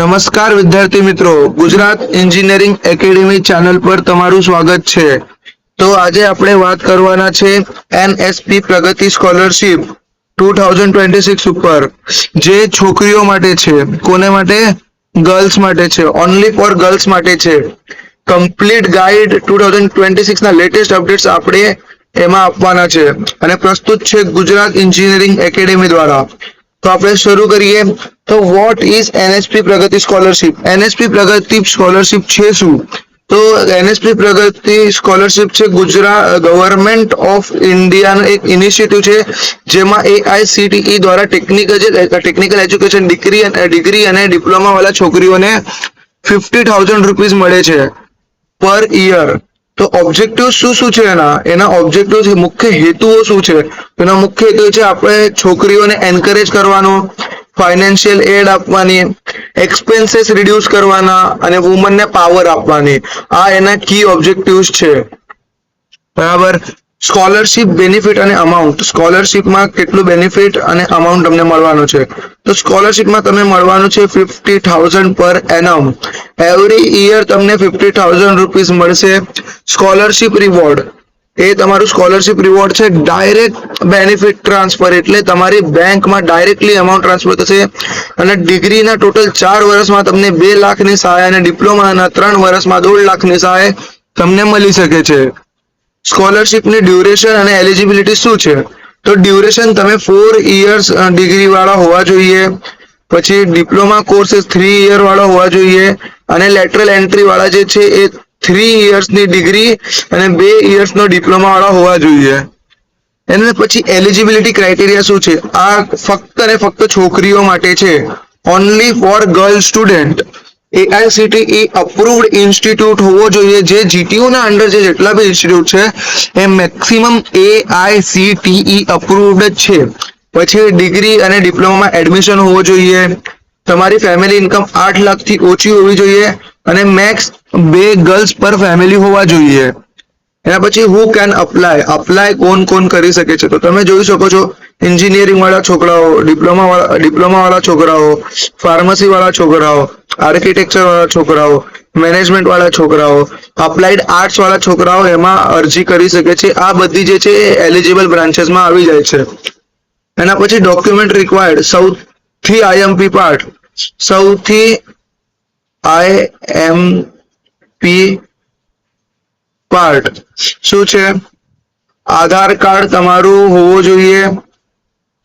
નમસ્કાર વિદ્યાર્થી મિત્રો, ગુજરાત એન્જિનિયરિંગ એકેડેમી ચેનલ પર તમારું સ્વાગત છે। તો આજે આપણે વાત કરવાના છે એનએસપી પ્રગતિ સ્કોલરશિપ 2026 ઉપર, જે છોકરીઓ માટે છે। કોને માટે? ગર્લ્સ માટે છે, ઓનલી ફોર ગર્લ્સ માટે છે। કમ્પ્લીટ ગાઈડ 2026 ના લેટેસ્ટ અપડેટ્સ આપણે એમાં આપવાના છે અને પ્રસ્તુત છે ગુજરાત એન્જિનિયરિંગ એકેડેમી દ્વારા। તો આપણે શરૂ કરીએ। તો what is NSP Pragati scholarship? NSP Pragati scholarship છે શું? તો એનએસપી પ્રગતિ સ્કોલરશિપ છે ગુજરાત ગવર્મેન્ટ ઓફ ઇન્ડિયાનો એક ઇનિશિયેટિવ છે, જેમાં એઆઈસીટીઈ દ્વારા ટેકનિકલ એજ્યુકેશન ડિગ્રી અને ડિપ્લોમા વાળા છોકરીઓને 50,000 રૂપીસ મળે છે પર યર। તો ઓબ્જેક્ટિવ શું છે એના ઓબ્જેક્ટિવ મુખ્ય હેતુઓ શું છે? એનો મુખ્ય હેતુ છે આપણે છોકરીઓને એન્કરેજ કરવાનો, ફાઇનાન્શિયલ એડ આપવાની, એક્સપેન્સીસ રિડ્યુસ કરવાના અને વુમનને પાવર આપવાની। આ એના કી ઓબ્જેક્ટિવ્સ છે, બરાબર। સ્કોલરશિપ બેનિફિટ અને અમાઉન્ટ। સ્કોલરશિપમાં કેટલું બેનિફિટ અને અમાઉન્ટ તમને મળવાનું છે? તો સ્કોલરશિપમાં તમને મળવાનું છે 50,000 પર એનમ। એવરી યર તમને 50,000 રૂપીસ મળશે। સ્કોલરશિપ રિવોર્ડ એ તમારું સ્કોલરશિપ રિવોર્ડ છે ડાયરેક્ટ બેનિફિટ ટ્રાન્સફર, એટલે તમારી બેંકમાં ડાયરેક્ટલી અમાઉન્ટ ટ્રાન્સફર થશે અને ડિગ્રીના ટોટલ 4 વર્ષમાં તમને 2 લાખની સહાય અને ડિપ્લોમાના 3 વર્ષમાં 2 લાખની સહાય તમને મળી શકે છે। સ્કોલરશિપની ડ્યુરેશન અને એલિજિબિલિટી શું છે? તો ડ્યુરેશન તમે 4 ઇયર્સ ડિગ્રી વાળા હોવા જોઈએ, પછી ડિપ્લોમા કોર્સ 3 યર વાળા હોવા જોઈએ અને લેટરલ એન્ટ્રી વાળા જે છે એ 3 ઇયર્સની ડિગ્રી અને 2 ઇયર્સનો ડિપ્લોમા વાળા હોવા જોઈએ। એને પછી એલિજિબિલિટી ક્રાઇટેરિયા શું છે? આ ફક્ત અને ફક્ત છોકરીઓ માટે છે, only for girl student. AICTE approved institute હોવો જોઈએ, જે જીટીયુ ના અંડર જે જેટલા બી ઇન્સ્ટિટ્યૂટ છે એ મેક્સિમમ એઆઈસીટીઈ અપ્રુવડ છે। પછી ડિગ્રી અને ડિપ્લોમામાં એડમિશન હોવો જોઈએ, તમારી ફેમિલી ઇન્કમ 8 લાખથી ઓછી હોવી જોઈએ અને મેક્સ 2 ગર્લ્સ પર ફેમિલી હોવા જોઈએ। એના પછી હુ કેન અપ્લાય કોણ કરી શકે છે? તો તમે જોઈ શકો છો એન્જિનિયરિંગ વાળા છોકરાઓ, ડિપ્લોમા વાળા છોકરાઓ, ફાર્મસી વાળા છોકરાઓ, આર્કિટેક્ચર વાળા છોકરાઓ, મેનેજમેન્ટ વાળા છોકરાઓ, અપ્લાઇડ આર્ટ્સ વાળા છોકરાઓ એમાં અરજી કરી શકે છે। આ બધી જે છે એ એલિજિબલ બ્રાન્ચેસમાં આવી જાય છે। એના પછી ડોક્યુમેન્ટ રિક્વાયર્ડ, સૌથી આઈએમપી પાર્ટ, સૌથી આઈએમપી પાર્ટ શું છે? આધાર કાર્ડ તમારું હોવું જોઈએ,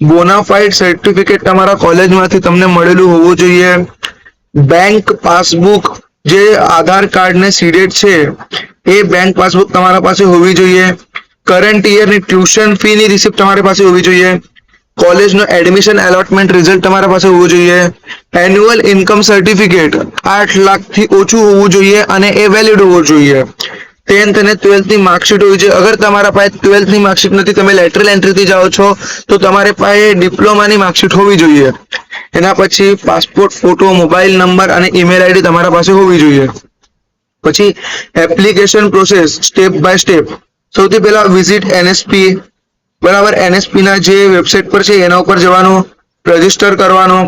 બોનાફાઇડ સર્ટિફિકેટ તમારા કોલેજમાંથી તમને મળેલું હોવું જોઈએ, બેંક પાસબુક જે આધાર કાર્ડને સીડેડ છે એ બેંક પાસબુક તમારા પાસે હોવી જોઈએ, કરંટ યરની ટ્યુશન ફીની રિસિપ્ટ તમારી પાસે હોવી જોઈએ, કોલેજનો એડમિશન એલોટમેન્ટ રિઝલ્ટ તમારા પાસે હોવું જોઈએ, એન્યુઅલ ઇન્કમ સર્ટિફિકેટ 8 લાખથી ઓછું હોવું જોઈએ અને એ વેલિડ હોવું જોઈએ, 10th અને 12th ની માર્કશીટ હોવી જોઈએ। અગર તમારા પાસે 12th ની માર્કશીટ નથી, તમે લેટરલ એન્ટ્રીથી જાઓ છો, તો તમારે પાસે ડિપ્લોમાની માર્કશીટ હોવી જોઈએ। એના પછી પાસપોર્ટ ફોટો, મોબાઈલ નંબર અને ઈમેલ આઈડી તમારા પાસે હોવી જોઈએ। પછી application process step by step. સૌથી પહેલા વિઝિટ એનએસપી, બરાબર। એનએસપી ના જે વેબસાઇટ પર છે એના ઉપર જવાનું, રજીસ્ટર કરવાનો,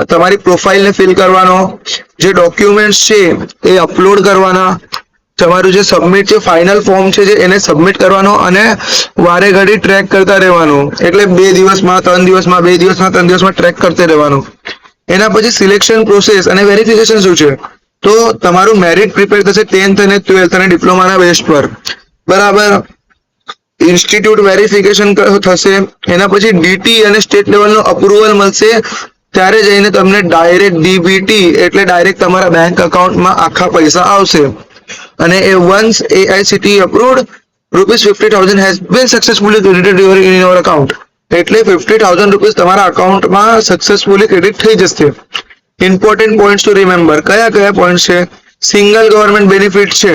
તમારી પ્રોફાઇલને ફિલ કરવાનો, જે ડોક્યુમેન્ટ્સ છે એ અપલોડ કરવાના, તમારું જે સબમિટ છે ફાઇનલ ફોર્મ છે જે એને સબમિટ કરવાનો અને વારે ઘડી ટ્રેક કરતા રહેવાનું, એટલે 2 દિવસમાં 3 દિવસમાં 2 દિવસમાં 3 દિવસમાં ટ્રેક કરતા રહેવાનું। એના પછી સિલેક્શન પ્રોસેસ અને વેરિફિકેશન શું છે? તો તમારું મેરિટ પ્રિપેર થશે 10th અને 12th અને ડિપ્લોમાના બેઝ પર, બરાબર। ઇન્સ્ટિટ્યૂટ વેરિફિકેશન થશે, એના પછી ડીટી અને સ્ટેટ લેવલનો અપ્રુવલ મળશે, ત્યારે જઈને તમને ડાયરેક્ટ ડીબીટી એટલે ડાયરેક્ટ તમારા બેંક અકાઉન્ટમાં આખા પૈસા આવશે। અને એ once AICTE approved ₹50,000 has been successfully credited in your account, એટલે 50,000 રૂપીસ તમારા અકાઉન્ટમાં સક્સેસફુલી ક્રેડિટ થઈ જશે। ઇમ્પોર્ટન્ટ પોઈન્ટ્સ ટુ રિમેમ્બર, કયા પોઈન્ટ છે? સિંગલ ગવર્મેન્ટ બેનિફિટ છે,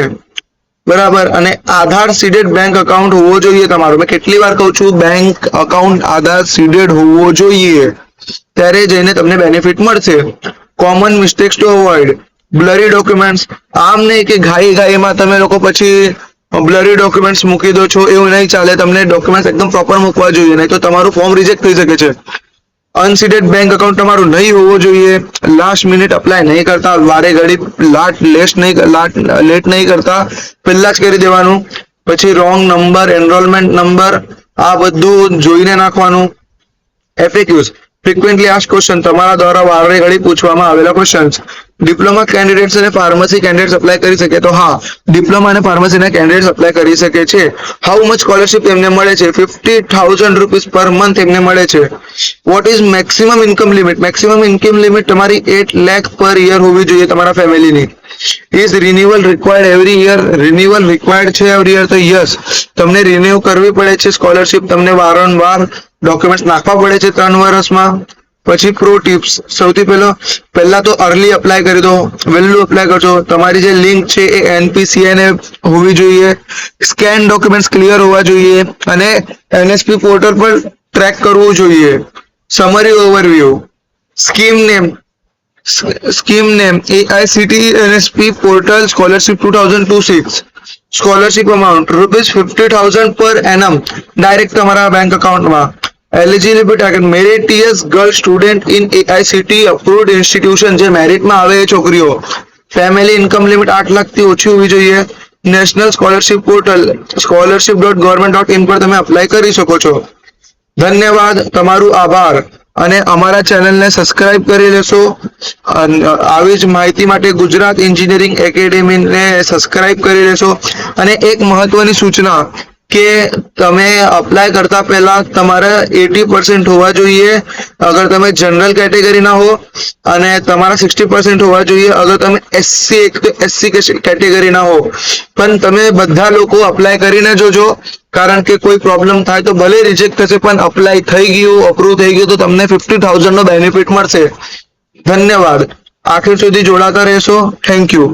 બરાબર, અને આધાર સીડેડ બેંક અકાઉન્ટ હોવો જોઈએ તમારું। મેં કેટલી વાર કહું છું, બેંક અકાઉન્ટ આધાર સીડેડ હોવો જોઈએ, ત્યારે જઈને તમને બેનિફિટ મળશે। Common mistakes two avoid, blurry documents, આમ નહીં કે ઘાઈમાં તમે લોકો પછી બ્લરી ડોક્યુમેન્ટ્સ મૂકી દો છો, એવું નહીં ચાલે। તમને ડોક્યુમેન્ટ્સ એકદમ પ્રોપર મૂકવા જોઈએ, નહીં તો તમારું ફોર્મ રિજેક્ટ થઈ શકે છે। અનસીડેડ બેંક એકાઉન્ટ તમારું નહીં હોવું જોઈએ. લાસ્ટ મિનિટ અપ્લાય નહીં કરતા, વારે ઘડી લેટ નહીં કરતા, પહેલા જ કરી દેવાનું. પછી રોંગ નંબર, એનરોલમેન્ટ નંબર, આ બધું જોઈને નાખવાનું. FAQs ફ્રીક્વન્ટલી આસ્ક્ડ ક્વેશ્ચન, તમારા દ્વારા વારે ઘડી પૂછવામાં આવેલા ક્વેશ્ચન્સ. ડિપ્લોમા કેન્ડિડેટ્સ અને ફાર્મસી કેન્ડિડેટ્સ અપ્લાય કરી શકે? તો હા, ડિપ્લોમા અને ફાર્મસીના કેન્ડિડેટ્સ અપ્લાય કરી શકે છે. હાઉ મચ સ્કોલરશિપ એમને મળે છે? 50,000 રૂપીસ પર મંથ એમને મળે છે. What is maximum income limit? Maximum income limit તમારી 8 લાખ પર યર હોવી જોઈએ તમારા ફેમિલીની. Is renewal required every year? Renewal required છે એવરી યર? તો યસ, તમને રિન્યુ કરવી પડે છે સ્કોલરશિપ. તમને વારંવાર ડોક્યુમેન્ટ્સ નાખવા પડે છે 3 વર્ષમાં. પછી પ્રો ટિપ્સ, સૌથી પહેલા તો અર્લી અપ્લાય કરી દો, વહેલું અપ્લાય કરજો. તમારી જે લિંક છે એ NPCI હોવી જોઈએ. સ્કેન ડોક્યુમેન્ટ્સ ક્લિયર હોવા જોઈએ અને NSP પોર્ટલ પર ટ્રેક કરવું જોઈએ. Summary overview, scheme name AICTE NSP portal scholarship 2026. Scholarship amount ₹50,000 per annum direct તમારા બેંક એકાઉન્ટમાં. Eligibility target, meritorious girl student in AICTE approved institution, જે મેરિટમાં આવે એ છોકરીઓ. ફેમિલી ઇન્કમ લિમિટ 8 લાખથી ઓછી હોવી જોઈએ. નેશનલ સ્કોલરશિપ પોર્ટલ scholarship.government.in પર તમે અપ્લાય કરી શકો છો. ધન્યવાદ, તમારું આભાર. અને અમારા ચેનલને સબસ્ક્રાઇબ કરી લેશો. આવી જ માહિતી માટે ગુજરાત એન્જિનિયરિંગ એકેડેમીને સબસ્ક્રાઇબ કરી લેશો. અને એક મહત્વની સૂચના કે તમે અપ્લાય કરતા પહેલા તમારા 80% હોવા જોઈએ અગર તમે જનરલ કેટેગરીના હો, અને તમારા 60% હોવા જોઈએ અગર તમે SC કેટેગરીના હો. પણ તમે બધા લોકો અપ્લાય કરીને જોજો, કારણ કે કોઈ પ્રોબ્લેમ થાય તો ભલે રિજેક્ટ થશે, પણ અપ્લાય થઈ ગયું, અપ્રૂવ થઈ ગયું તો તમને 50,000 નો બેનિફિટ મળશે. ધન્યવાદ. આખિર સુધી જોડાતા રહેશો. Thank you.